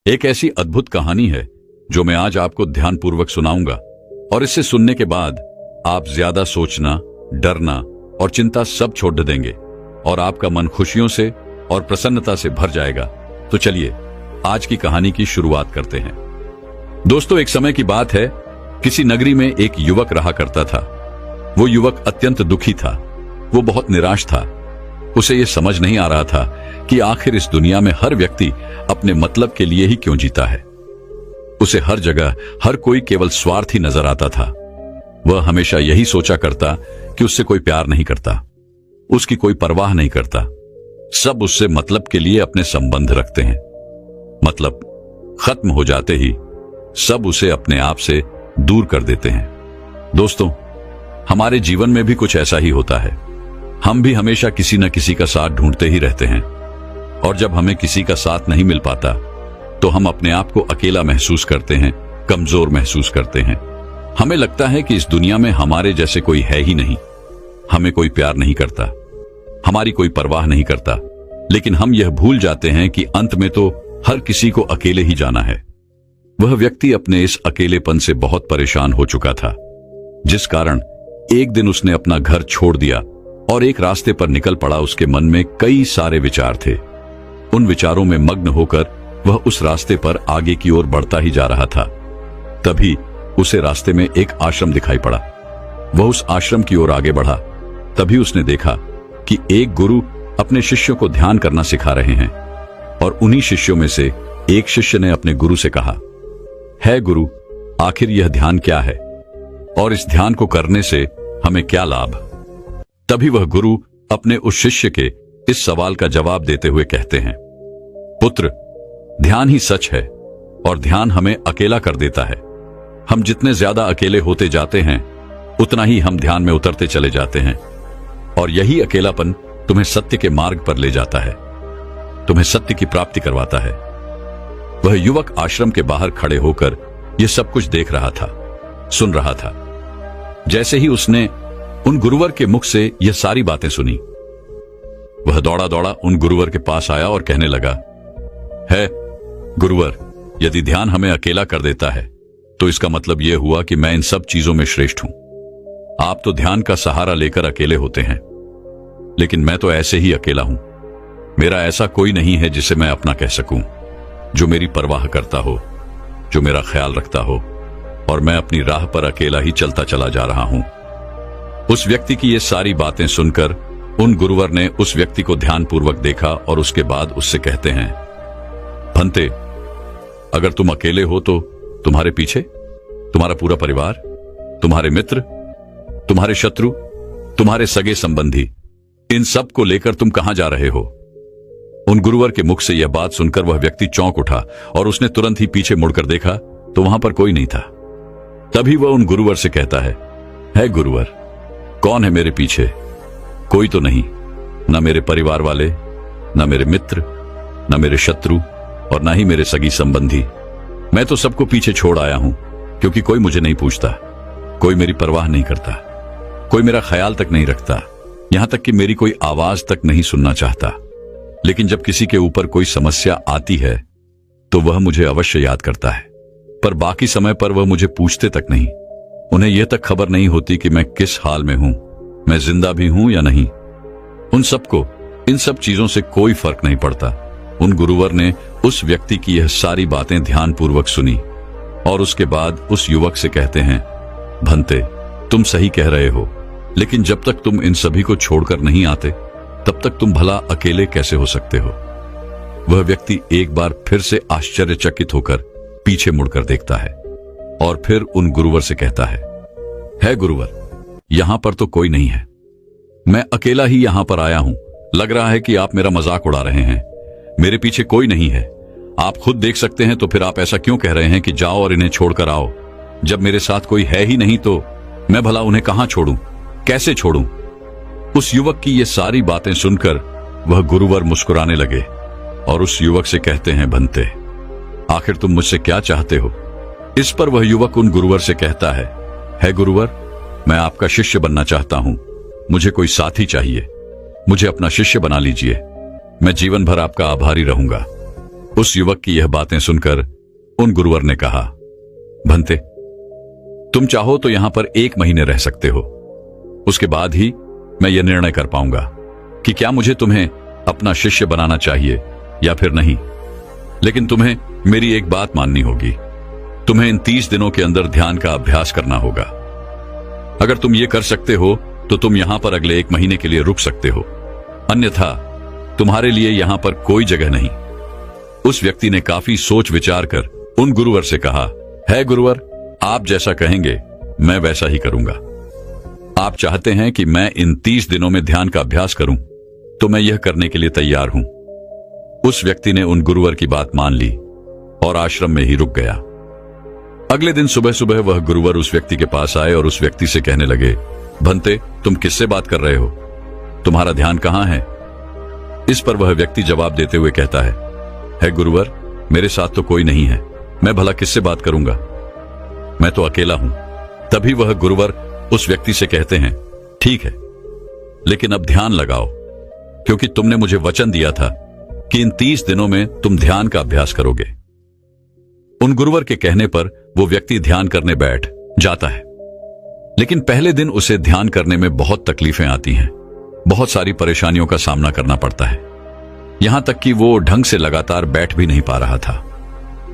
एक ऐसी अद्भुत कहानी है जो मैं आज आपको ध्यानपूर्वक सुनाऊंगा और इसे सुनने के बाद आप ज्यादा सोचना, डरना और चिंता सब छोड़ देंगे और आपका मन खुशियों से और प्रसन्नता से भर जाएगा। तो चलिए आज की कहानी की शुरुआत करते हैं। दोस्तों, एक समय की बात है, किसी नगरी में एक युवक रहा करता था। वो युवक अत्यंत दुखी था। वो बहुत निराश था। उसे ये समझ नहीं आ रहा था कि आखिर इस दुनिया में हर व्यक्ति अपने मतलब के लिए ही क्यों जीता है। उसे हर जगह हर कोई केवल स्वार्थी नजर आता था। वह हमेशा यही सोचा करता कि उससे कोई प्यार नहीं करता, उसकी कोई परवाह नहीं करता। सब उससे मतलब के लिए अपने संबंध रखते हैं। मतलब खत्म हो जाते ही सब उसे अपने आप से दूर कर देते हैं। दोस्तों, हमारे जीवन में भी कुछ ऐसा ही होता है। हम भी हमेशा किसी न किसी का साथ ढूंढते ही रहते हैं और जब हमें किसी का साथ नहीं मिल पाता तो हम अपने आप को अकेला महसूस करते हैं, कमजोर महसूस करते हैं। हमें लगता है कि इस दुनिया में हमारे जैसे कोई है ही नहीं। हमें कोई प्यार नहीं करता, हमारी कोई परवाह नहीं करता। लेकिन हम यह भूल जाते हैं कि अंत में तो हर किसी को अकेले ही जाना है। वह व्यक्ति अपने इस अकेलेपन से बहुत परेशान हो चुका था, जिस कारण एक दिन उसने अपना घर छोड़ दिया और एक रास्ते पर निकल पड़ा। उसके मन में कई सारे विचार थे। उन विचारों में मग्न होकर वह उस रास्ते पर आगे की ओर बढ़ता ही जा रहा था। तभी उसे रास्ते में एक आश्रम दिखाई पड़ा। वह उस आश्रम की ओर आगे बढ़ा। तभी उसने देखा कि एक गुरु अपने शिष्यों को ध्यान करना सिखा रहे हैं और उन्हीं शिष्यों में से एक शिष्य ने अपने गुरु से कहा, है गुरु, आखिर यह ध्यान क्या है और इस ध्यान को करने से हमें क्या लाभ? तभी वह गुरु अपने उस शिष्य के इस सवाल का जवाब देते हुए कहते हैं, पुत्र, ध्यान ही सच है और ध्यान हमें अकेला कर देता है। हम जितने ज्यादा अकेले होते जाते हैं उतना ही हम ध्यान में उतरते चले जाते हैं और यही अकेलापन तुम्हें सत्य के मार्ग पर ले जाता है, तुम्हें सत्य की प्राप्ति करवाता है। वह युवक आश्रम के बाहर खड़े होकर यह सब कुछ देख रहा था, सुन रहा था। जैसे ही उसने उन गुरुवर के मुख से यह सारी बातें सुनी, वह दौड़ा दौड़ा उन गुरुवर के पास आया और कहने लगा, है गुरुवर, यदि ध्यान हमें अकेला कर देता है तो इसका मतलब यह हुआ कि मैं इन सब चीजों में श्रेष्ठ हूं। आप तो ध्यान का सहारा लेकर अकेले होते हैं, लेकिन मैं तो ऐसे ही अकेला हूं। मेरा ऐसा कोई नहीं है जिसे मैं अपना कह सकूं, जो मेरी परवाह करता हो, जो मेरा ख्याल रखता हो, और मैं अपनी राह पर अकेला ही चलता चला जा रहा हूं। उस व्यक्ति की ये सारी बातें सुनकर उन गुरुवर ने उस व्यक्ति को ध्यानपूर्वक देखा और उसके बाद उससे कहते हैं, भंते, अगर तुम अकेले हो तो तुम्हारे पीछे तुम्हारा पूरा परिवार, तुम्हारे मित्र, तुम्हारे शत्रु, तुम्हारे सगे संबंधी, इन सब को लेकर तुम कहां जा रहे हो? उन गुरुवर के मुख से यह बात सुनकर वह व्यक्ति चौंक उठा और उसने तुरंत ही पीछे मुड़कर देखा तो वहां पर कोई नहीं था। तभी वह उन गुरुवर से कहता है गुरुवर, कौन है मेरे पीछे? कोई तो नहीं, न मेरे परिवार वाले, न मेरे मित्र, न मेरे शत्रु और न ही मेरे सगी संबंधी। मैं तो सबको पीछे छोड़ आया हूं क्योंकि कोई मुझे नहीं पूछता, कोई मेरी परवाह नहीं करता, कोई मेरा ख्याल तक नहीं रखता, यहां तक कि मेरी कोई आवाज तक नहीं सुनना चाहता। लेकिन जब किसी के ऊपर कोई समस्या आती है तो वह मुझे अवश्य याद करता है, पर बाकी समय पर वह मुझे पूछते तक नहीं। उन्हें यह तक खबर नहीं होती कि मैं किस हाल में हूं, मैं जिंदा भी हूं या नहीं। उन सबको इन सब चीजों से कोई फर्क नहीं पड़ता। उन गुरुवर ने उस व्यक्ति की यह सारी बातें ध्यानपूर्वक सुनी और उसके बाद उस युवक से कहते हैं, भंते, तुम सही कह रहे हो, लेकिन जब तक तुम इन सभी को छोड़कर नहीं आते तब तक तुम भला अकेले कैसे हो सकते हो? वह व्यक्ति एक बार फिर से आश्चर्यचकित होकर पीछे मुड़कर देखता है और फिर उन गुरुवर से कहता है गुरुवर, यहां पर तो कोई नहीं है। मैं अकेला ही यहां पर आया हूं। लग रहा है कि आप मेरा मजाक उड़ा रहे हैं। मेरे पीछे कोई नहीं है। आप खुद देख सकते हैं, तो फिर आप ऐसा क्यों कह रहे हैं कि जाओ और इन्हें छोड़कर आओ? जब मेरे साथ कोई है ही नहीं तो मैं भला उन्हें कहां छोड़ूं, कैसे छोड़ूं? उस युवक की ये सारी बातें सुनकर वह गुरुवर मुस्कुराने लगे और उस युवक से कहते हैं, भंते, आखिर तुम मुझसे क्या चाहते हो? इस पर वह युवक उन गुरुवर से कहता है गुरुवर, मैं आपका शिष्य बनना चाहता हूं। मुझे कोई साथी चाहिए, मुझे अपना शिष्य बना लीजिए। मैं जीवन भर आपका आभारी रहूंगा। उस युवक की यह बातें सुनकर उन गुरुवर ने कहा, भंते, तुम चाहो तो यहां पर 1 महीने रह सकते हो। उसके बाद ही मैं यह निर्णय कर पाऊंगा कि क्या मुझे तुम्हें अपना शिष्य बनाना चाहिए या फिर नहीं। लेकिन तुम्हें मेरी एक बात माननी होगी। तुम्हें इन 30 दिनों के अंदर ध्यान का अभ्यास करना होगा। अगर तुम ये कर सकते हो तो तुम यहां पर अगले 1 महीने के लिए रुक सकते हो, अन्यथा तुम्हारे लिए यहां पर कोई जगह नहीं। उस व्यक्ति ने काफी सोच विचार कर उन गुरुवर से कहा, है गुरुवर, आप जैसा कहेंगे मैं वैसा ही करूंगा। आप चाहते हैं कि मैं इन 30 दिनों में ध्यान का अभ्यास करूं, तो मैं यह करने के लिए तैयार हूं। उस व्यक्ति ने उन गुरुवर की बात मान ली और आश्रम में ही रुक गया। अगले दिन सुबह सुबह वह गुरुवर उस व्यक्ति के पास आए और उस व्यक्ति से कहने लगे, भंते, तुम किससे बात कर रहे हो? तुम्हारा ध्यान कहां है? इस पर वह व्यक्ति जवाब देते हुए कहता है गुरुवर, मेरे साथ तो कोई नहीं है, मैं भला किससे बात करूंगा, मैं तो अकेला हूं। तभी वह गुरुवर उस व्यक्ति से कहते हैं, ठीक है, लेकिन अब ध्यान लगाओ, क्योंकि तुमने मुझे वचन दिया था कि इन 30 दिनों में तुम ध्यान का अभ्यास करोगे। उन गुरुवर के कहने पर वो व्यक्ति ध्यान करने बैठ जाता है। लेकिन पहले दिन उसे ध्यान करने में बहुत तकलीफें आती हैं, बहुत सारी परेशानियों का सामना करना पड़ता है। यहां तक कि वो ढंग से लगातार बैठ भी नहीं पा रहा था।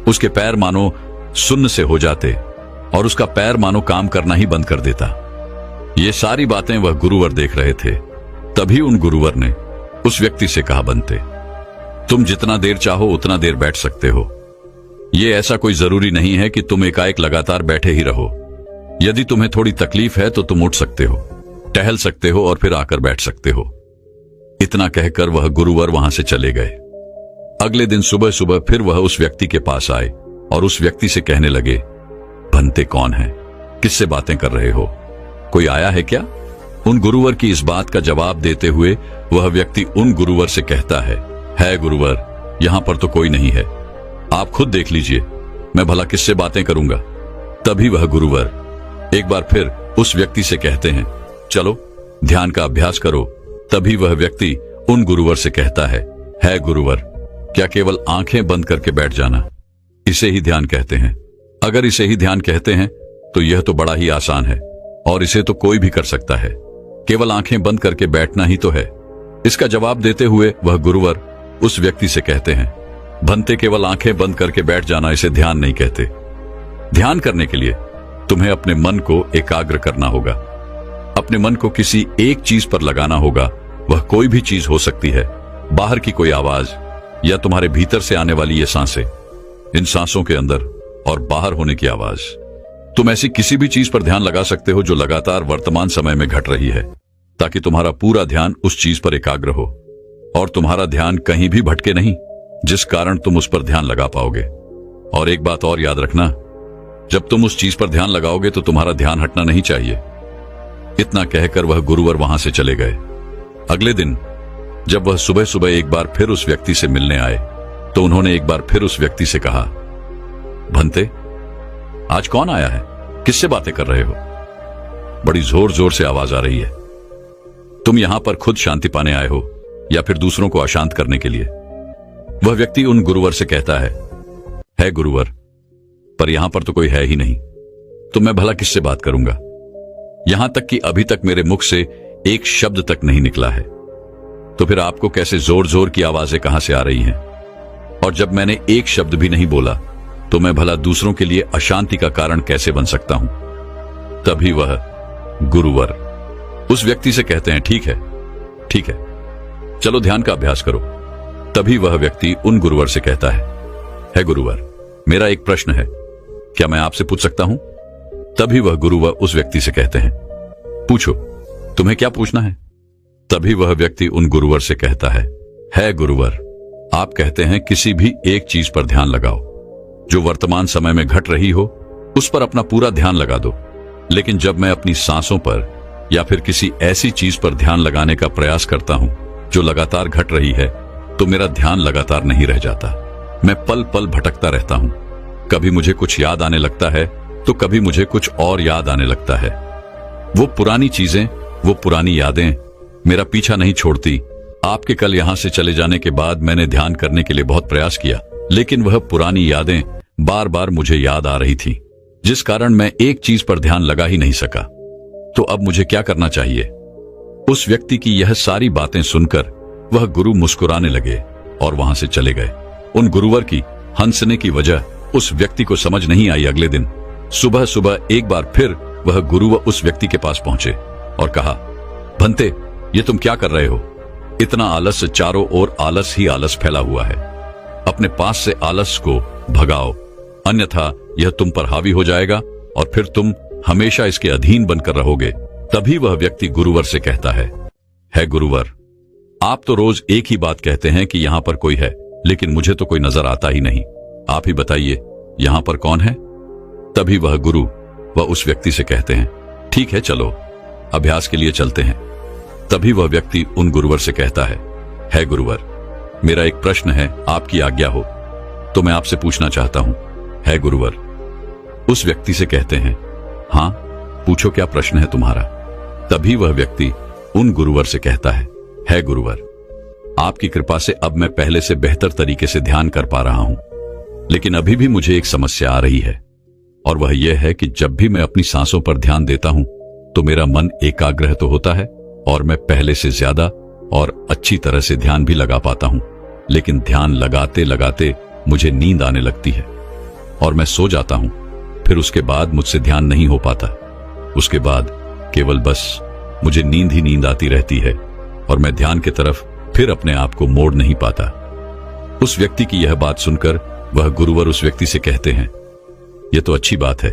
उसके पैर मानो सुन्न से हो जाते और उसका पैर मानो काम करना ही बंद कर देता। ये सारी बातें वह गुरुवर देख रहे थे। तभी उन गुरुवर ने उस व्यक्ति से कहा, बनते, तुम जितना देर चाहो उतना देर बैठ सकते हो। ये ऐसा कोई जरूरी नहीं है कि तुम एकाएक लगातार बैठे ही रहो। यदि तुम्हें थोड़ी तकलीफ है तो तुम उठ सकते हो, टहल सकते हो और फिर आकर बैठ सकते हो। इतना कहकर वह गुरुवर वहां से चले गए। अगले दिन सुबह सुबह फिर वह उस व्यक्ति के पास आए और उस व्यक्ति से कहने लगे, भंते कौन है? किससे बातें कर रहे हो? कोई आया है क्या? उन गुरुवर की इस बात का जवाब देते हुए वह व्यक्ति उन गुरुवर से कहता है गुरुवर, यहां पर तो कोई नहीं है, आप खुद देख लीजिए, मैं भला किससे बातें करूंगा। तभी वह गुरुवर एक बार फिर उस व्यक्ति से कहते हैं, चलो ध्यान का अभ्यास करो। तभी वह व्यक्ति उन गुरुवर से कहता है गुरुवर, क्या केवल आंखें बंद करके बैठ जाना, इसे ही ध्यान कहते हैं? अगर इसे ही ध्यान कहते हैं तो यह तो बड़ा ही आसान है और इसे तो कोई भी कर सकता है, केवल आंखें बंद करके बैठना ही तो है। इसका जवाब देते हुए वह गुरुवर उस व्यक्ति से कहते हैं, भंते, केवल आंखें बंद करके बैठ जाना इसे ध्यान नहीं कहते। ध्यान करने के लिए तुम्हें अपने मन को एकाग्र करना होगा, अपने मन को किसी एक चीज पर लगाना होगा। वह कोई भी चीज हो सकती है, बाहर की कोई आवाज या तुम्हारे भीतर से आने वाली ये सांसें, इन सांसों के अंदर और बाहर होने की आवाज। तुम ऐसी किसी भी चीज पर ध्यान लगा सकते हो जो लगातार वर्तमान समय में घट रही है, ताकि तुम्हारा पूरा ध्यान उस चीज पर एकाग्र हो और तुम्हारा ध्यान कहीं भी भटके नहीं, जिस कारण तुम उस पर ध्यान लगा पाओगे। और एक बात और याद रखना, जब तुम उस चीज पर ध्यान लगाओगे तो तुम्हारा ध्यान हटना नहीं चाहिए। इतना कहकर वह गुरुवर वहां से चले गए। अगले दिन जब वह सुबह सुबह एक बार फिर उस व्यक्ति से मिलने आए तो उन्होंने एक बार फिर उस व्यक्ति से कहा, भंते, आज कौन आया है? किससे बातें कर रहे हो? बड़ी जोर जोर से आवाज आ रही है। तुम यहां पर खुद शांति पाने आए हो या फिर दूसरों को अशांत करने के लिए? वह व्यक्ति उन गुरुवर से कहता है गुरुवर, पर यहां पर तो कोई है ही नहीं, तो मैं भला किससे बात करूंगा? यहां तक कि अभी तक मेरे मुख से एक शब्द तक नहीं निकला है, तो फिर आपको कैसे जोर जोर की आवाजें कहां से आ रही हैं? और जब मैंने एक शब्द भी नहीं बोला तो मैं भला दूसरों के लिए अशांति का कारण कैसे बन सकता हूं? तभी वह गुरुवर उस व्यक्ति से कहते हैं, ठीक है, चलो ध्यान का अभ्यास करो। तभी वह व्यक्ति उन गुरुवर से कहता है गुरुवर, मेरा एक प्रश्न है, क्या मैं आपसे पूछ सकता हूं? तभी वह गुरुवर उस व्यक्ति से कहते हैं, पूछो, तुम्हें क्या पूछना है? तभी वह व्यक्ति उन गुरुवर से कहता है गुरुवर, आप कहते हैं किसी भी एक चीज पर ध्यान लगाओ, जो वर्तमान समय में घट रही हो उस पर अपना पूरा ध्यान लगा दो। लेकिन जब मैं अपनी सांसों पर या फिर किसी ऐसी चीज पर ध्यान लगाने का प्रयास करता हूं जो लगातार घट रही है, तो मेरा ध्यान लगातार नहीं रह जाता। मैं पल पल भटकता रहता हूं। कभी मुझे कुछ याद आने लगता है तो कभी मुझे कुछ और याद आने लगता है। वो पुरानी चीजें, वो पुरानी यादें मेरा पीछा नहीं छोड़ती। आपके कल यहां से चले जाने के बाद मैंने ध्यान करने के लिए बहुत प्रयास किया, लेकिन वह पुरानी यादें बार बार मुझे याद आ रही थी, जिस कारण मैं एक चीज पर ध्यान लगा ही नहीं सका। तो अब मुझे क्या करना चाहिए? उस व्यक्ति की यह सारी बातें सुनकर वह गुरु मुस्कुराने लगे और वहां से चले गए। उन गुरुवर की हंसने की वजह उस व्यक्ति को समझ नहीं आई। अगले दिन सुबह सुबह एक बार फिर वह गुरुवर उस व्यक्ति के पास पहुंचे और कहा, भंते, ये तुम क्या कर रहे हो? इतना आलस, चारों ओर आलस ही आलस फैला हुआ है। अपने पास से आलस को भगाओ, अन्यथा यह तुम पर हावी हो जाएगा और फिर तुम हमेशा इसके अधीन बनकर रहोगे। तभी वह व्यक्ति गुरुवर से कहता है गुरुवर, आप तो रोज एक ही बात कहते हैं कि यहां पर कोई है, लेकिन मुझे तो कोई नजर आता ही नहीं। आप ही बताइए, यहां पर कौन है? तभी वह गुरु वह उस व्यक्ति से कहते हैं, ठीक है, चलो अभ्यास के लिए चलते हैं। तभी वह व्यक्ति उन गुरुवर से कहता है गुरुवर, मेरा एक प्रश्न है, आपकी आज्ञा हो तो मैं आपसे पूछना चाहता हूं। है गुरुवर। उस व्यक्ति से कहते हैं, हां, पूछो, क्या प्रश्न है तुम्हारा? तभी वह व्यक्ति उन गुरुवर से कहता है गुरुवर, आपकी कृपा से अब मैं पहले से बेहतर तरीके से ध्यान कर पा रहा हूं, लेकिन अभी भी मुझे एक समस्या आ रही है, और वह यह है कि जब भी मैं अपनी सांसों पर ध्यान देता हूं तो मेरा मन एकाग्र तो होता है और मैं पहले से ज्यादा और अच्छी तरह से ध्यान भी लगा पाता हूं, लेकिन ध्यान लगाते लगाते मुझे नींद आने लगती है और मैं सो जाता हूं। फिर उसके बाद मुझसे ध्यान नहीं हो पाता। उसके बाद केवल बस मुझे नींद ही नींद आती रहती है और मैं ध्यान की तरफ फिर अपने आप को मोड़ नहीं पाता। उस व्यक्ति की यह बात सुनकर वह गुरुवर उस व्यक्ति से कहते हैं, यह तो अच्छी बात है।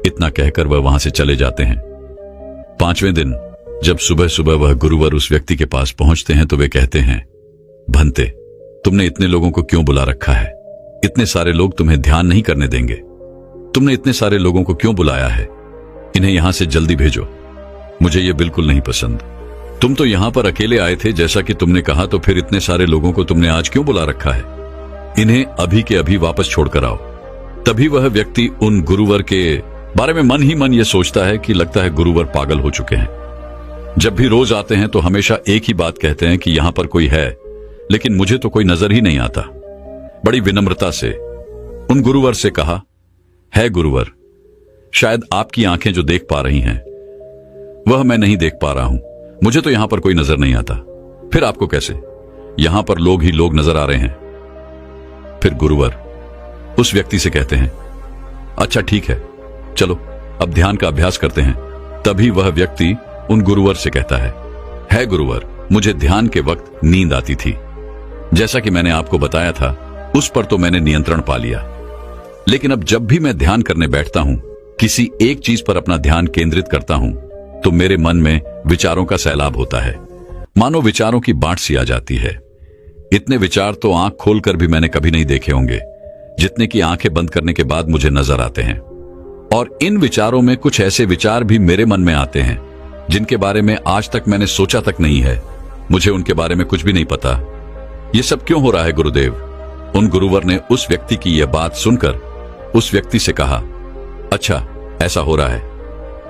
इतना कहकर वह वहां से चले जाते हैं। 5वें दिन जब सुबह सुबह वह गुरुवर उस व्यक्ति के पास पहुंचते हैं तो वे कहते हैं, भंते, तुमने इतने लोगों को क्यों बुला रखा है? इतने सारे लोग तुम्हें ध्यान नहीं करने देंगे। तुमने इतने सारे लोगों को क्यों बुलाया है? इन्हें यहां से जल्दी भेजो। मुझे ये बिल्कुल नहीं पसंद। तुम तो यहां पर अकेले आए थे जैसा कि तुमने कहा, तो फिर इतने सारे लोगों को तुमने आज क्यों बुला रखा है? इन्हें अभी के अभी वापस छोड़कर आओ। तभी वह व्यक्ति उन गुरुवर के बारे में मन ही मन ये सोचता है कि लगता है गुरुवर पागल हो चुके हैं। जब भी रोज आते हैं तो हमेशा एक ही बात कहते हैं कि यहां पर कोई है, लेकिन मुझे तो कोई नजर ही नहीं आता। बड़ी विनम्रता से उन गुरुवर से कहा, है गुरुवर, शायद आपकी आंखें जो देख पा रही हैं वह मैं नहीं देख पा रहा हूं। मुझे तो यहां पर कोई नजर नहीं आता। फिर आपको कैसे? यहां पर लोग ही लोग नजर आ रहे हैं। फिर गुरुवर उस व्यक्ति से कहते हैं, अच्छा ठीक है, चलो अब ध्यान का अभ्यास करते हैं। तभी वह व्यक्ति उन गुरुवर से कहता है गुरुवर, मुझे ध्यान के वक्त नींद आती थी। जैसा कि मैंने आपको बताया था, उस पर तो मैंने नियंत्रण पा लिया, लेकिन अब जब भी मैं ध्यान करने बैठता हूं, किसी एक चीज पर अपना ध्यान केंद्रित करता हूं, तो मेरे मन में विचारों का सैलाब होता है। मानो विचारों की बाढ़ सी आ जाती है। इतने विचार तो आंख खोलकर भी मैंने कभी नहीं देखे होंगे, जितने की आंखें बंद करने के बाद मुझे नजर आते हैं। और इन विचारों में कुछ ऐसे विचार भी मेरे मन में आते हैं जिनके बारे में आज तक मैंने सोचा तक नहीं है। मुझे उनके बारे में कुछ भी नहीं पता। ये सब क्यों हो रहा है गुरुदेव? उन गुरुवर ने उस व्यक्ति की यह बात सुनकर उस व्यक्ति से कहा, अच्छा ऐसा हो रहा है।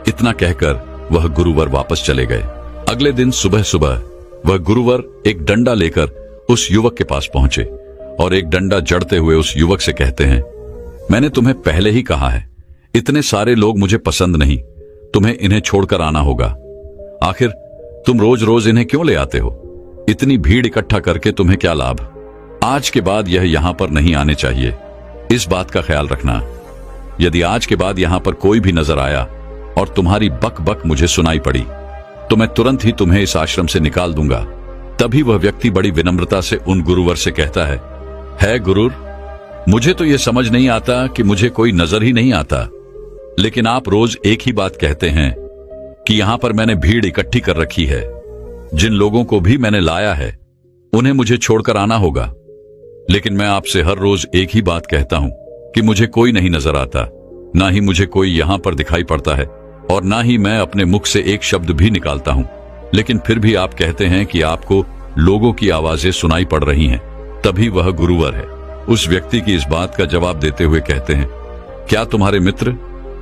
इतना कहकर वह गुरुवर वापस चले गए। अगले दिन सुबह सुबह वह गुरुवर एक डंडा लेकर उस युवक के पास पहुंचे और एक डंडा जड़ते हुए उस युवक से कहते हैं, मैंने तुम्हें पहले ही कहा है, इतने सारे लोग मुझे पसंद नहीं, तुम्हें इन्हें छोड़कर आना होगा। आखिर तुम रोज रोज इन्हें क्यों ले आते हो? इतनी भीड़ इकट्ठा करके तुम्हें क्या लाभ? आज के बाद यह यहां पर नहीं आने चाहिए। इस बात का ख्याल रखना। यदि आज के बाद यहां पर कोई भी नजर आया और तुम्हारी बक बक मुझे सुनाई पड़ी, तो मैं तुरंत ही तुम्हें इस आश्रम से निकाल दूंगा। तभी वह व्यक्ति बड़ी विनम्रता से उन गुरुवर से कहता है गुरुर, मुझे तो यह समझ नहीं आता कि मुझे कोई नजर ही नहीं आता, लेकिन आप रोज एक ही बात कहते हैं कि यहां पर मैंने भीड़ इकट्ठी कर रखी है। जिन लोगों को भी मैंने लाया है उन्हें मुझे छोड़कर आना होगा, लेकिन मैं आपसे हर रोज एक ही बात कहता हूं कि मुझे कोई नहीं नजर आता, ना ही मुझे कोई यहां पर दिखाई पड़ता है और ना ही मैं अपने मुख से एक शब्द भी निकालता हूं, लेकिन फिर भी आप कहते हैं कि आपको लोगों की आवाजें सुनाई पड़ रही हैं। तभी वह गुरुवर है उस व्यक्ति की इस बात का जवाब देते हुए कहते हैं, क्या तुम्हारे मित्र,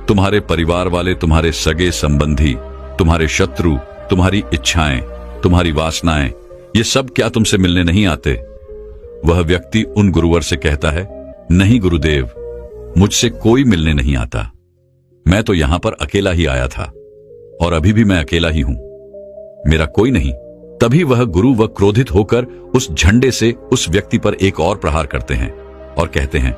तुम्हारे परिवार वाले, तुम्हारे सगे संबंधी, तुम्हारे शत्रु, तुम्हारी इच्छाएं, तुम्हारी वासनाएं, ये सब क्या तुमसे मिलने नहीं आते? वह व्यक्ति उन गुरुवर से कहता है, नहीं गुरुदेव, मुझसे कोई मिलने नहीं आता। मैं तो यहां पर अकेला ही आया था और अभी भी मैं अकेला ही हूं, मेरा कोई नहीं। तभी वह गुरु व क्रोधित होकर उस झंडे से उस व्यक्ति पर एक और प्रहार करते हैं और कहते हैं,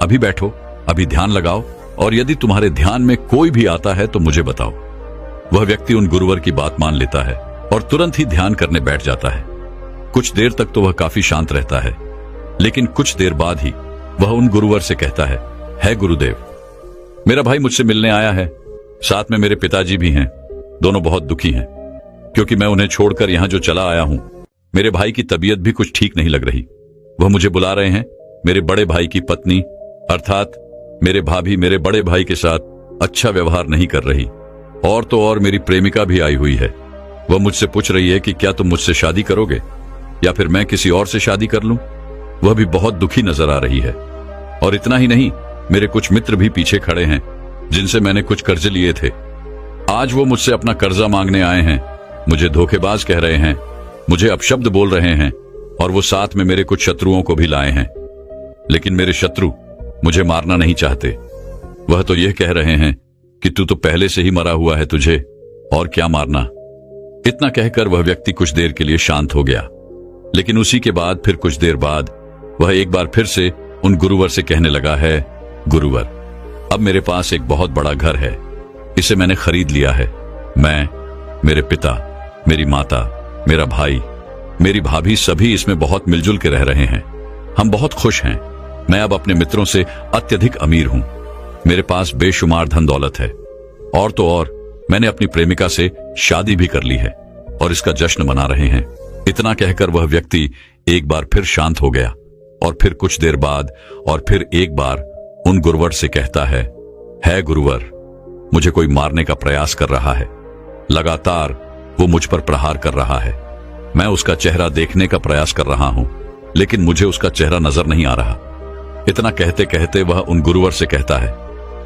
अभी बैठो, अभी ध्यान लगाओ, और यदि तुम्हारे ध्यान में कोई भी आता है तो मुझे बताओ। वह व्यक्ति उन गुरुवर की बात मान लेता है और तुरंत ही ध्यान करने बैठ जाता है। कुछ देर तक तो वह काफी शांत रहता है, लेकिन कुछ देर बाद ही वह उन गुरुवर से कहता है गुरुदेव, मेरा भाई मुझसे मिलने आया है, साथ में मेरे पिताजी भी हैं। दोनों बहुत दुखी हैं क्योंकि मैं उन्हें छोड़कर यहां जो चला आया हूं। मेरे भाई की तबीयत भी कुछ ठीक नहीं लग रही। वह मुझे बुला रहे हैं। मेरे बड़े भाई की पत्नी अर्थात मेरे भाभी मेरे बड़े भाई के साथ अच्छा व्यवहार नहीं कर रही, और तो और मेरी प्रेमिका भी आई हुई है। वह मुझसे पूछ रही है कि क्या तुम मुझसे शादी करोगे या फिर मैं किसी और से शादी कर लूं। वह भी बहुत दुखी नजर आ रही है। और इतना ही नहीं, मेरे कुछ मित्र भी पीछे खड़े हैं जिनसे मैंने कुछ कर्जे लिए थे। आज वो मुझसे अपना कर्जा मांगने आए हैं, मुझे धोखेबाज कह रहे हैं, मुझे अपशब्द बोल रहे हैं, और वो साथ में मेरे कुछ शत्रुओं को भी लाए हैं। लेकिन मेरे शत्रु मुझे मारना नहीं चाहते। वह तो यह कह रहे हैं कि तू तो पहले से ही मरा हुआ है, तुझे और क्या मारना। इतना कहकर वह व्यक्ति कुछ देर के लिए शांत हो गया, लेकिन उसी के बाद फिर कुछ देर बाद वह एक बार फिर से उन गुरुवर से कहने लगा है, गुरुवर, अब मेरे पास एक बहुत बड़ा घर है, इसे मैंने खरीद लिया है। मैं, मेरे पिता, मेरी माता, मेरा भाई, मेरी भाभी सभी इसमें बहुत मिलजुल के रह रहे हैं। हम बहुत खुश हैं। मैं अब अपने मित्रों से अत्यधिक अमीर हूं। मेरे पास बेशुमार धन दौलत है, और तो और मैंने अपनी प्रेमिका से शादी भी कर ली है और इसका जश्न मना रहे हैं। इतना कहकर वह व्यक्ति एक बार फिर शांत हो गया और फिर कुछ देर बाद और फिर एक बार उन गुरुवर से कहता है गुरुवर, मुझे कोई मारने का प्रयास कर रहा है। लगातार वो मुझ पर प्रहार कर रहा है। मैं उसका चेहरा देखने का प्रयास कर रहा हूं, लेकिन मुझे उसका चेहरा नजर नहीं आ रहा। इतना कहते कहते वह उन गुरुवर से कहता है,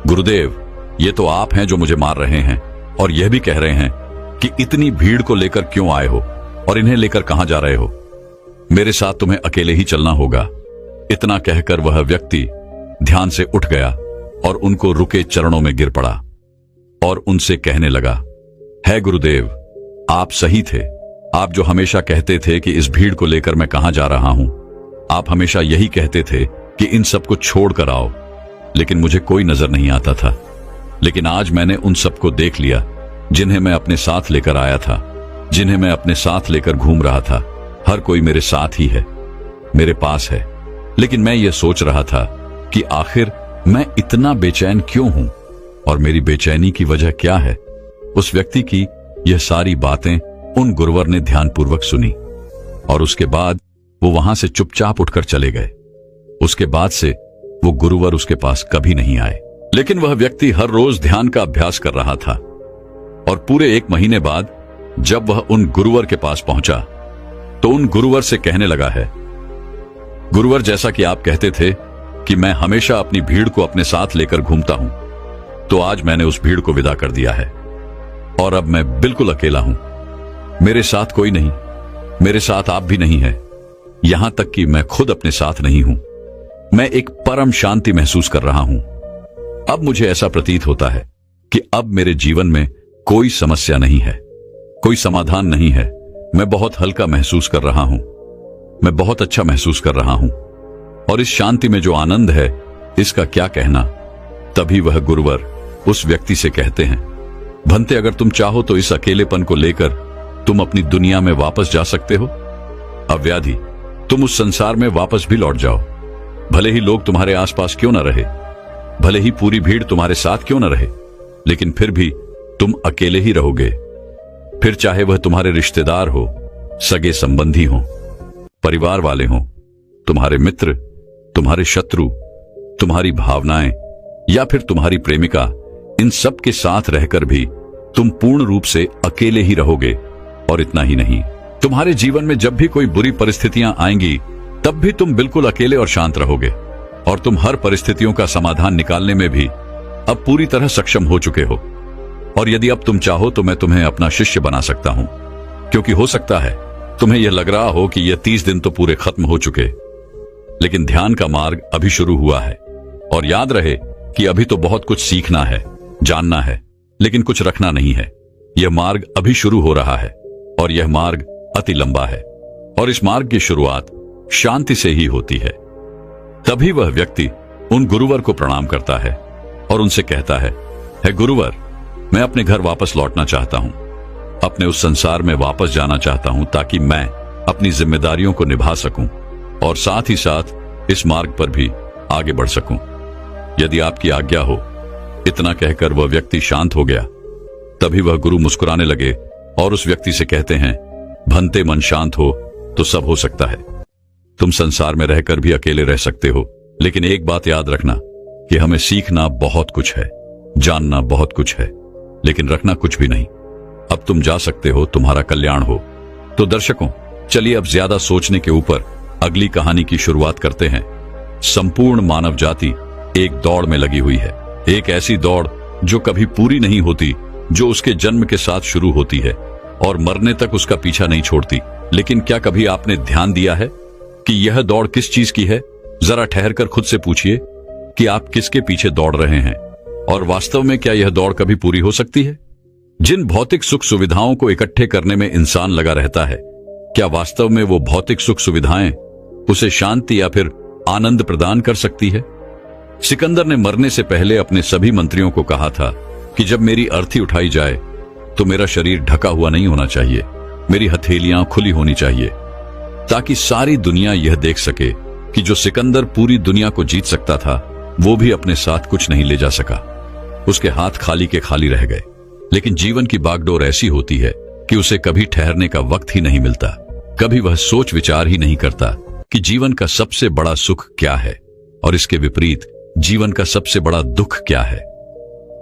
गुरुदेव, ये तो आप हैं जो मुझे मार रहे हैं और यह भी कह रहे हैं कि इतनी भीड़ को लेकर क्यों आए हो और इन्हें लेकर कहां जा रहे हो। मेरे साथ तुम्हें अकेले ही चलना होगा। इतना कहकर वह व्यक्ति ध्यान से उठ गया और उनको रुके चरणों में गिर पड़ा और उनसे कहने लगा, है गुरुदेव, आप सही थे। आप जो हमेशा कहते थे कि इस भीड़ को लेकर मैं कहां जा रहा हूं, आप हमेशा यही कहते थे कि इन सबको छोड़ कर आओ, लेकिन मुझे कोई नजर नहीं आता था। लेकिन आज मैंने उन सबको देख लिया जिन्हें मैं अपने साथ लेकर आया था, जिन्हें मैं अपने साथ लेकर घूम रहा था। हर कोई मेरे साथ ही है, मेरे पास है। लेकिन मैं ये सोच रहा था कि आखिर मैं इतना बेचैन क्यों हूं और मेरी बेचैनी की वजह क्या है। उस व्यक्ति की यह सारी बातें उन गुरुवर ने ध्यानपूर्वक सुनी और उसके बाद वो वहां से चुपचाप उठकर चले गए। उसके बाद से वो गुरुवर उसके पास कभी नहीं आए। लेकिन वह व्यक्ति हर रोज ध्यान का अभ्यास कर रहा था और पूरे 1 महीने बाद जब वह उन गुरुवर के पास पहुंचा तो उन गुरुवर से कहने लगा है, गुरुवर, जैसा कि आप कहते थे कि मैं हमेशा अपनी भीड़ को अपने साथ लेकर घूमता हूं, तो आज मैंने उस भीड़ को विदा कर दिया है और अब मैं बिल्कुल अकेला हूं। मेरे साथ कोई नहीं, मेरे साथ आप भी नहीं है, यहां तक कि मैं खुद अपने साथ नहीं हूं। मैं एक परम शांति महसूस कर रहा हूं। अब मुझे ऐसा प्रतीत होता है कि अब मेरे जीवन में कोई समस्या नहीं है, कोई समाधान नहीं है। मैं बहुत हल्का महसूस कर रहा हूं, मैं बहुत अच्छा महसूस कर रहा हूं और इस शांति में जो आनंद है इसका क्या कहना। तभी वह गुरुवर उस व्यक्ति से कहते हैं, भंते, अगर तुम चाहो तो इस अकेलेपन को लेकर तुम अपनी दुनिया में वापस जा सकते हो। अव्याधि, तुम उस संसार में वापस भी लौट जाओ। भले ही लोग तुम्हारे आसपास क्यों न रहे, भले ही पूरी भीड़ तुम्हारे साथ क्यों न रहे, लेकिन फिर भी तुम अकेले ही रहोगे। फिर चाहे वह तुम्हारे रिश्तेदार हो, सगे संबंधी हो, परिवार वाले हों, तुम्हारे मित्र, तुम्हारे शत्रु, तुम्हारी भावनाएं या फिर तुम्हारी प्रेमिका, इन सब के साथ रहकर भी तुम पूर्ण रूप से अकेले ही रहोगे। और इतना ही नहीं, तुम्हारे जीवन में जब भी कोई बुरी परिस्थितियां आएंगी तब भी तुम बिल्कुल अकेले और शांत रहोगे और तुम हर परिस्थितियों का समाधान निकालने में भी अब पूरी तरह सक्षम हो चुके हो। और यदि अब तुम चाहो तो मैं तुम्हें अपना शिष्य बना सकता हूं, क्योंकि हो सकता है तुम्हें यह लग रहा हो कि यह 30 दिन तो पूरे खत्म हो चुके, लेकिन ध्यान का मार्ग अभी शुरू हुआ है। और याद रहे कि अभी तो बहुत कुछ सीखना है, जानना है, लेकिन कुछ रखना नहीं है। यह मार्ग अभी शुरू हो रहा है और यह मार्ग अति लंबा है। और इस मार्ग की शुरुआत शांति से ही होती है। तभी वह व्यक्ति उन गुरुवर को प्रणाम करता है और उनसे कहता है गुरुवर, मैं अपने घर वापस लौटना चाहता हूं, अपने उस संसार में वापस जाना चाहता हूं ताकि मैं अपनी जिम्मेदारियों को निभा सकूं और साथ ही साथ इस मार्ग पर भी आगे बढ़ सकूं। यदि आपकी आज्ञा हो। इतना कहकर वह व्यक्ति शांत हो गया। तभी वह गुरु मुस्कुराने लगे और उस व्यक्ति से कहते हैं, भंते मन शांत हो तो सब हो सकता है। तुम संसार में रहकर भी अकेले रह सकते हो, लेकिन एक बात याद रखना कि हमें सीखना बहुत कुछ है, जानना बहुत कुछ है, लेकिन रखना कुछ भी नहीं। अब तुम जा सकते हो, तुम्हारा कल्याण हो। तो दर्शकों, चलिए अब ज्यादा सोचने के ऊपर अगली कहानी की शुरुआत करते हैं। संपूर्ण मानव जाति एक दौड़ में लगी हुई है, एक ऐसी दौड़ जो कभी पूरी नहीं होती, जो उसके जन्म के साथ शुरू होती है और मरने तक उसका पीछा नहीं छोड़ती। लेकिन क्या कभी आपने ध्यान दिया है कि यह दौड़ किस चीज की है? जरा ठहरकर खुद से पूछिए कि आप किसके पीछे दौड़ रहे हैं और वास्तव में क्या यह दौड़ कभी पूरी हो सकती है? जिन भौतिक सुख सुविधाओं को इकट्ठे करने में इंसान लगा रहता है, क्या वास्तव में वो भौतिक सुख सुविधाएं उसे शांति या फिर आनंद प्रदान कर सकती है? सिकंदर ने मरने से पहले अपने सभी मंत्रियों को कहा था कि जब मेरी अर्थी उठाई जाए तो मेरा शरीर ढका हुआ नहीं होना चाहिए, मेरी हथेलियां खुली होनी चाहिए, ताकि सारी दुनिया यह देख सके कि जो सिकंदर पूरी दुनिया को जीत सकता था, वो भी अपने साथ कुछ नहीं ले जा सका। उसके हाथ खाली के खाली रह गए। लेकिन जीवन की बागडोर ऐसी होती है कि उसे कभी ठहरने का वक्त ही नहीं मिलता। कभी वह सोच विचार ही नहीं करता कि जीवन का सबसे बड़ा सुख क्या है और इसके विपरीत जीवन का सबसे बड़ा दुख क्या है।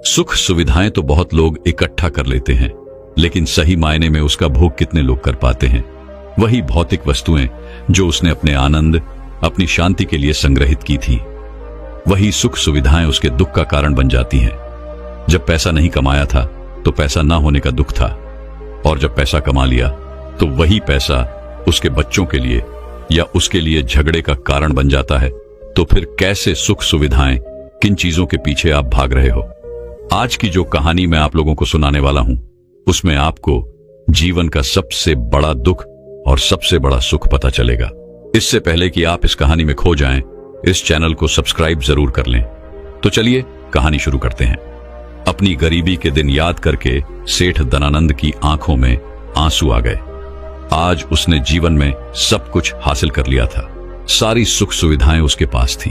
सुख सुविधाएं तो बहुत लोग इकट्ठा कर लेते हैं, लेकिन सही मायने में उसका भोग कितने लोग कर पाते हैं? वही भौतिक वस्तुएं जो उसने अपने आनंद, अपनी शांति के लिए संग्रहित की थी, वही सुख सुविधाएं उसके दुख का कारण बन जाती हैं। जब पैसा नहीं कमाया था तो पैसा ना होने का दुख था, और जब पैसा कमा लिया तो वही पैसा उसके बच्चों के लिए या उसके लिए झगड़े का कारण बन जाता है। तो फिर कैसे सुख सुविधाएं, किन चीजों के पीछे आप भाग रहे हो? आज की जो कहानी मैं आप लोगों को सुनाने वाला हूं, उसमें आपको जीवन का सबसे बड़ा दुख और सबसे बड़ा सुख पता चलेगा। इससे पहले कि आप इस कहानी में खो जाएं, इस चैनल को सब्सक्राइब जरूर कर लें। तो चलिए कहानी शुरू करते हैं। अपनी गरीबी के दिन याद करके सेठ धनानंद की आंखों में आंसू आ गए। आज उसने जीवन में सब कुछ हासिल कर लिया था। सारी सुख सुविधाएं उसके पास थी।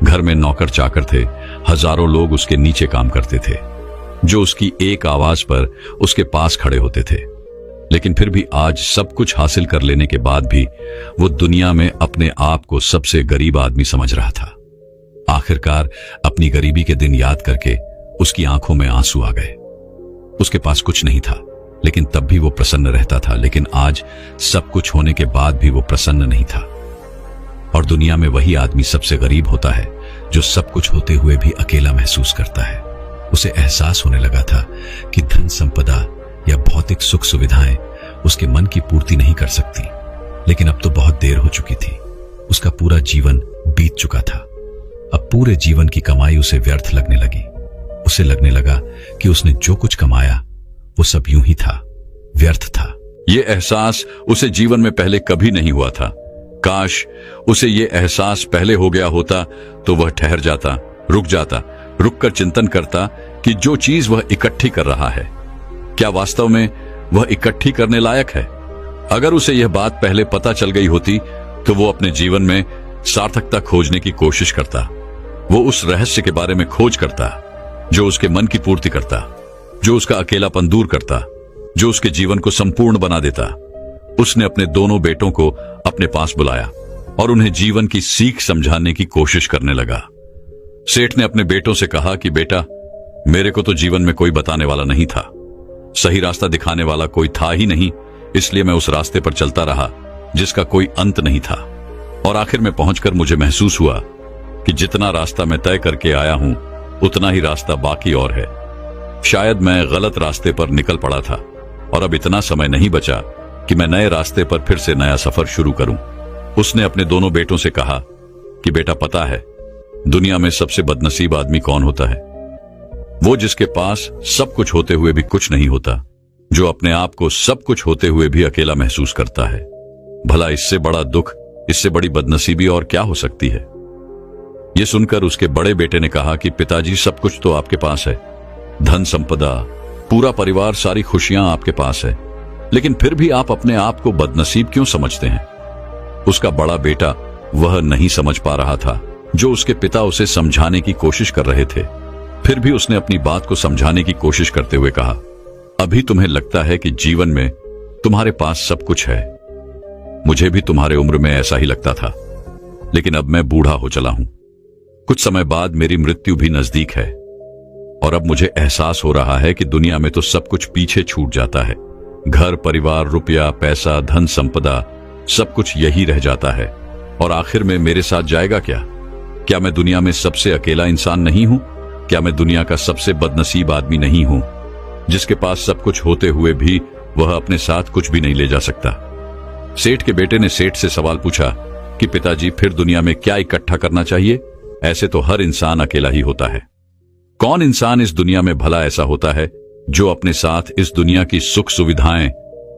घर में नौकर चाकर थे, हजारों लोग उसके नीचे काम करते थे, जो उसकी एक आवाज पर उसके पास खड़े होते थे। लेकिन फिर भी आज सब कुछ हासिल कर लेने के बाद भी वो दुनिया में अपने आप को सबसे गरीब आदमी समझ रहा था। आखिरकार अपनी गरीबी के दिन याद करके उसकी आंखों में आंसू आ गए। उसके पास कुछ नहीं था, लेकिन तब भी वो प्रसन्न रहता था। लेकिन आज सब कुछ होने के बाद भी वो प्रसन्न नहीं था। और दुनिया में वही आदमी सबसे गरीब होता है जो सब कुछ होते हुए भी अकेला महसूस करता है। उसे एहसास होने लगा था कि धन संपदा या भौतिक सुख सुविधाएं उसके मन की पूर्ति नहीं कर सकती। लेकिन अब तो बहुत देर हो चुकी थी। उसका पूरा जीवन बीत चुका था। अब पूरे जीवन की कमाई उसे व्यर्थ लगने लगी। उसे लगने लगा कि उसने जो कुछ कमाया वो सब यूं ही था, व्यर्थ था। ये एहसास उसे जीवन में पहले कभी नहीं हुआ था। काश उसे ये एहसास पहले हो गया होता तो वह ठहर जाता, रुक कर चिंतन करता कि जो चीज वह इकट्ठी कर रहा है, क्या वास्तव में वह इकट्ठी करने लायक है? अगर उसे यह बात पहले पता चल गई होती तो वो अपने जीवन में सार्थकता खोजने की कोशिश करता। वो उस रहस्य के बारे में खोज करता जो उसके मन की पूर्ति करता, जो उसका अकेलापन दूर करता, जो उसके जीवन को संपूर्ण बना देता। उसने अपने दोनों बेटों को अपने पास बुलाया और उन्हें जीवन की सीख समझाने की कोशिश करने लगा। सेठ ने अपने बेटों से कहा कि बेटा, मेरे को तो जीवन में कोई बताने वाला नहीं था, सही रास्ता दिखाने वाला कोई था ही नहीं, इसलिए मैं उस रास्ते पर चलता रहा जिसका कोई अंत नहीं था। और आखिर में पहुंचकर मुझे महसूस हुआ कि जितना रास्ता मैं तय करके आया हूं उतना ही रास्ता बाकी और है। शायद मैं गलत रास्ते पर निकल पड़ा था और अब इतना समय नहीं बचा कि मैं नए रास्ते पर फिर से नया सफर शुरू करूं। उसने अपने दोनों बेटों से कहा कि बेटा पता है दुनिया में सबसे बदनसीब आदमी कौन होता है? वो जिसके पास सब कुछ होते हुए भी कुछ नहीं होता, जो अपने आप को सब कुछ होते हुए भी अकेला महसूस करता है। भला इससे बड़ा दुख, इससे बड़ी बदनसीबी और क्या हो सकती है? यह सुनकर उसके बड़े बेटे ने कहा कि पिताजी, सब कुछ तो आपके पास है, धन संपदा, पूरा परिवार, सारी खुशियां आपके पास है, लेकिन फिर भी आप अपने आप को बदनसीब क्यों समझते हैं? उसका बड़ा बेटा वह नहीं समझ पा रहा था जो उसके पिता उसे समझाने की कोशिश कर रहे थे। फिर भी उसने अपनी बात को समझाने की कोशिश करते हुए कहा, अभी तुम्हें लगता है कि जीवन में तुम्हारे पास सब कुछ है। मुझे भी तुम्हारे उम्र में ऐसा ही लगता था, लेकिन अब मैं बूढ़ा हो चला हूं। कुछ समय बाद मेरी मृत्यु भी नजदीक है और अब मुझे एहसास हो रहा है कि दुनिया में तो सब कुछ पीछे छूट जाता है। घर, परिवार, रुपया, पैसा, धन संपदा, सब कुछ यही रह जाता है और आखिर में मेरे साथ जाएगा क्या? क्या मैं दुनिया में सबसे अकेला इंसान नहीं हूं? क्या मैं दुनिया का सबसे बदनसीब आदमी नहीं हूं, जिसके पास सब कुछ होते हुए भी वह अपने साथ कुछ भी नहीं ले जा सकता? सेठ के बेटे ने सेठ से सवाल पूछा कि पिताजी, फिर दुनिया में क्या इकट्ठा करना चाहिए? ऐसे तो हर इंसान अकेला ही होता है। कौन इंसान इस दुनिया में भला ऐसा होता है जो अपने साथ इस दुनिया की सुख सुविधाएं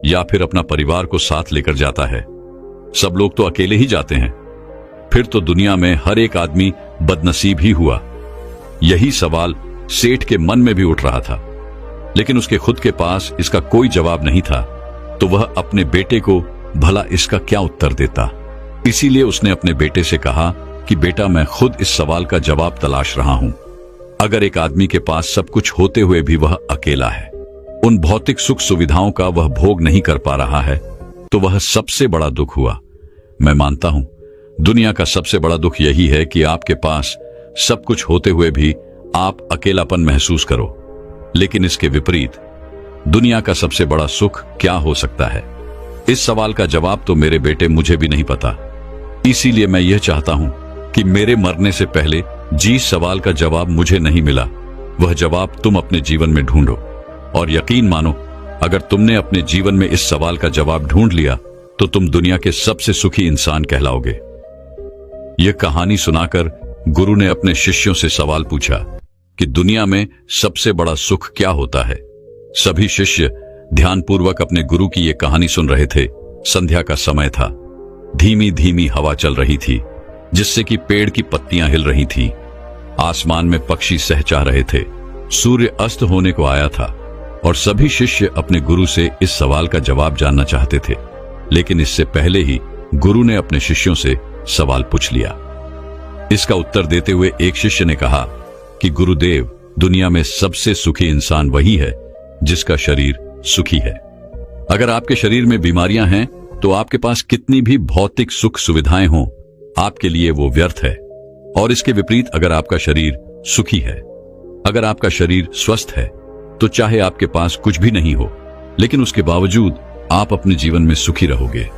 या फिर अपना परिवार को साथ लेकर जाता है? सब लोग तो अकेले ही जाते हैं। फिर तो दुनिया में हर एक आदमी बदनसीब ही हुआ। यही सवाल सेठ के मन में भी उठ रहा था, लेकिन उसके खुद के पास इसका कोई जवाब नहीं था, तो वह अपने बेटे को भला इसका क्या उत्तर देता। इसीलिए उसने अपने बेटे से कहा कि बेटा, मैं खुद इस सवाल का जवाब तलाश रहा हूं। अगर एक आदमी के पास सब कुछ होते हुए भी वह अकेला है, उन भौतिक सुख सुविधाओं का वह भोग नहीं कर पा रहा है, तो वह सबसे बड़ा दुख हुआ। मैं मानता हूं दुनिया का सबसे बड़ा दुख यही है कि आपके पास सब कुछ होते हुए भी आप अकेलापन महसूस करो। लेकिन इसके विपरीत दुनिया का सबसे बड़ा सुख क्या हो सकता है? इस सवाल का जवाब तो मेरे बेटे मुझे भी नहीं पता। इसीलिए मैं यह चाहता हूं कि मेरे मरने से पहले जिस सवाल का जवाब मुझे नहीं मिला, वह जवाब तुम अपने जीवन में ढूंढो। और यकीन मानो, अगर तुमने अपने जीवन में इस सवाल का जवाब ढूंढ लिया तो तुम दुनिया के सबसे सुखी इंसान कहलाओगे। यह कहानी सुनाकर गुरु ने अपने शिष्यों से सवाल पूछा कि दुनिया में सबसे बड़ा सुख क्या होता है? सभी शिष्य ध्यानपूर्वक अपने गुरु की यह कहानी सुन रहे थे। संध्या का समय था। धीमी धीमी हवा चल रही थी, जिससे कि पेड़ की पत्तियां हिल रही थीं। आसमान में पक्षी सहचा रहे थे। सूर्य अस्त होने को आया था और सभी शिष्य अपने गुरु से इस सवाल का जवाब जानना चाहते थे। लेकिन इससे पहले ही गुरु ने अपने शिष्यों से सवाल पूछ लिया। इसका उत्तर देते हुए एक शिष्य ने कहा कि गुरुदेव, दुनिया में सबसे सुखी इंसान वही है जिसका शरीर सुखी है। अगर आपके शरीर में बीमारियां हैं तो आपके पास कितनी भी भौतिक सुख सुविधाएं हों, आपके लिए वो व्यर्थ है। और इसके विपरीत अगर आपका शरीर सुखी है, अगर आपका शरीर स्वस्थ है, तो चाहे आपके पास कुछ भी नहीं हो, लेकिन उसके बावजूद आप अपने जीवन में सुखी रहोगे।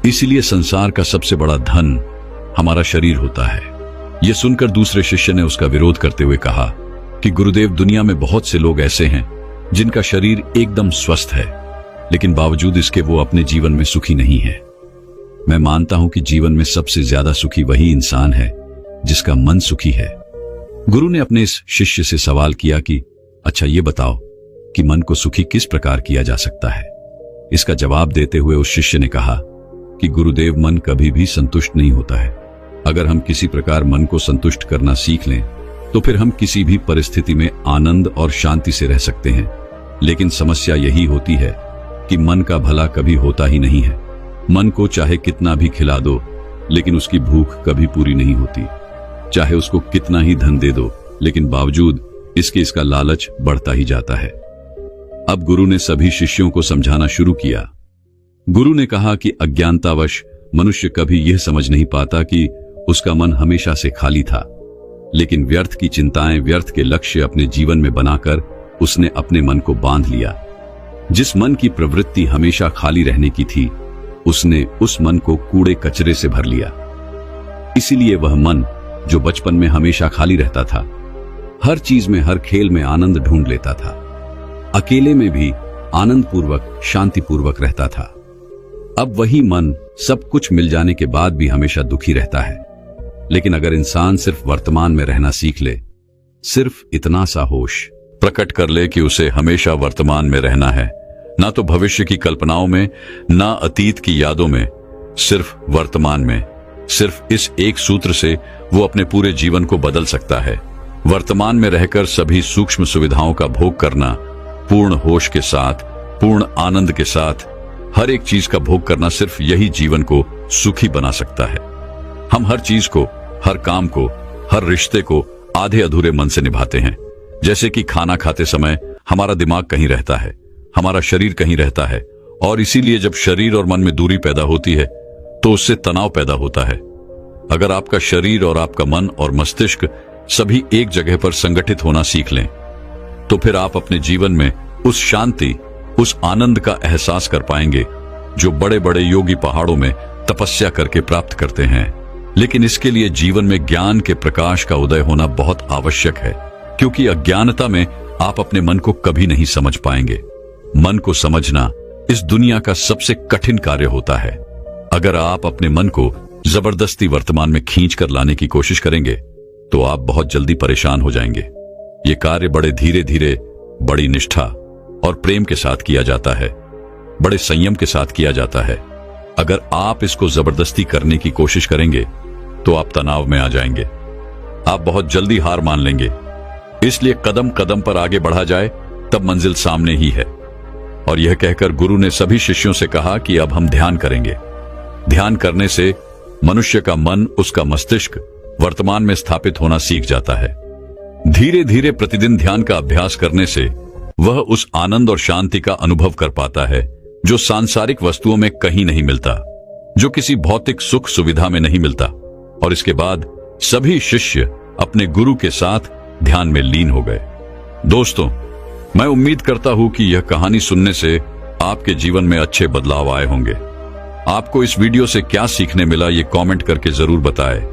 इसीलिए संसार का सबसे बड़ा धन हमारा शरीर होता है। यह सुनकर दूसरे शिष्य ने उसका विरोध करते हुए कहा कि गुरुदेव, दुनिया में बहुत से लोग ऐसे हैं जिनका शरीर एकदम स्वस्थ है, लेकिन बावजूद इसके वो अपने जीवन में सुखी नहीं है। मैं मानता हूं कि जीवन में सबसे ज्यादा सुखी वही इंसान है जिसका मन सुखी है। गुरु ने अपने इस शिष्य से सवाल किया कि अच्छा ये बताओ कि मन को सुखी किस प्रकार किया जा सकता है। इसका जवाब देते हुए उस शिष्य ने कहा कि गुरुदेव, मन कभी भी संतुष्ट नहीं होता है। अगर हम किसी प्रकार मन को संतुष्ट करना सीख लें तो फिर हम किसी भी परिस्थिति में आनंद और शांति से रह सकते हैं। लेकिन समस्या यही होती है कि मन का भला कभी होता ही नहीं है। मन को चाहे कितना भी खिला दो, लेकिन उसकी भूख कभी पूरी नहीं होती। चाहे उसको कितना ही धन दे दो, लेकिन बावजूद इसके इसका लालच बढ़ता ही जाता है। अब गुरु ने सभी शिष्यों को समझाना शुरू किया। गुरु ने कहा कि अज्ञानतावश मनुष्य कभी यह समझ नहीं पाता कि उसका मन हमेशा से खाली था, लेकिन व्यर्थ की चिंताएं, व्यर्थ के लक्ष्य अपने जीवन में बनाकर उसने अपने मन को बांध लिया। जिस मन की प्रवृत्ति हमेशा खाली रहने की थी, उसने उस मन को कूड़े कचरे से भर लिया। इसीलिए वह मन जो बचपन में हमेशा खाली रहता था, हर चीज में, हर खेल में आनंद ढूंढ लेता था, अकेले में भी आनंद पूर्वक, शांति पूर्वक रहता था। अब वही मन सब कुछ मिल जाने के बाद भी हमेशा दुखी रहता है। लेकिन अगर इंसान सिर्फ वर्तमान में रहना सीख ले, सिर्फ इतना सा होश प्रकट कर ले कि उसे हमेशा वर्तमान में रहना है, ना तो भविष्य की कल्पनाओं में, ना अतीत की यादों में, सिर्फ वर्तमान में, सिर्फ इस एक सूत्र से वो अपने पूरे जीवन को बदल सकता है। वर्तमान में रहकर सभी सूक्ष्म सुविधाओं का भोग करना, पूर्ण होश के साथ, पूर्ण आनंद के साथ हर एक चीज का भोग करना, सिर्फ यही जीवन को सुखी बना सकता है। हम हर चीज को, हर काम को, हर रिश्ते को आधे अधूरे मन से निभाते हैं। जैसे कि खाना खाते समय हमारा दिमाग कहीं रहता है, हमारा शरीर कहीं रहता है, और इसीलिए जब शरीर और मन में दूरी पैदा होती है तो उससे तनाव पैदा होता है। अगर आपका शरीर और आपका मन और मस्तिष्क सभी एक जगह पर संगठित होना सीख लें, तो फिर आप अपने जीवन में उस शांति, उस आनंद का एहसास कर पाएंगे जो बड़े बड़े योगी पहाड़ों में तपस्या करके प्राप्त करते हैं। लेकिन इसके लिए जीवन में ज्ञान के प्रकाश का उदय होना बहुत आवश्यक है, क्योंकि अज्ञानता में आप अपने मन को कभी नहीं समझ पाएंगे। मन को समझना इस दुनिया का सबसे कठिन कार्य होता है। अगर आप अपने मन को जबरदस्ती वर्तमान में खींच कर लाने की कोशिश करेंगे तो आप बहुत जल्दी परेशान हो जाएंगे। ये कार्य बड़े धीरे धीरे, बड़ी निष्ठा और प्रेम के साथ किया जाता है, बड़े संयम के साथ किया जाता है। अगर आप इसको जबरदस्ती करने की कोशिश करेंगे तो आप तनाव में आ जाएंगे, आप बहुत जल्दी हार मान लेंगे। इसलिए कदम कदम पर आगे बढ़ा जाए तब मंजिल सामने ही है। और यह कहकर गुरु ने सभी शिष्यों से कहा कि अब हम ध्यान करेंगे। ध्यान करने से मनुष्य का मन, उसका मस्तिष्क वर्तमान में स्थापित होना सीख जाता है। धीरे धीरे प्रतिदिन ध्यान का अभ्यास करने से वह उस आनंद और शांति का अनुभव कर पाता है जो सांसारिक वस्तुओं में कहीं नहीं मिलता, जो किसी भौतिक सुख सुविधा में नहीं मिलता। और इसके बाद सभी शिष्य अपने गुरु के साथ ध्यान में लीन हो गए। दोस्तों, मैं उम्मीद करता हूं कि यह कहानी सुनने से आपके जीवन में अच्छे बदलाव आए होंगे। आपको इस वीडियो से क्या सीखने मिला, ये कमेंट करके जरूर बताएं,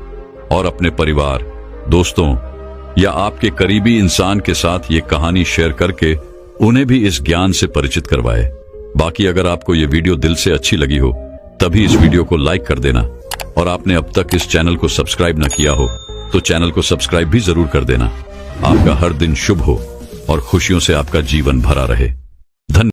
और अपने परिवार, दोस्तों या आपके करीबी इंसान के साथ ये कहानी शेयर करके उन्हें भी इस ज्ञान से परिचित करवाएं। बाकी अगर आपको ये वीडियो दिल से अच्छी लगी हो तभी इस वीडियो को लाइक कर देना, और आपने अब तक इस चैनल को सब्सक्राइब न किया हो तो चैनल को सब्सक्राइब भी जरूर कर देना। आपका हर दिन शुभ हो और खुशियों से आपका जीवन भरा रहे। धन्यवाद।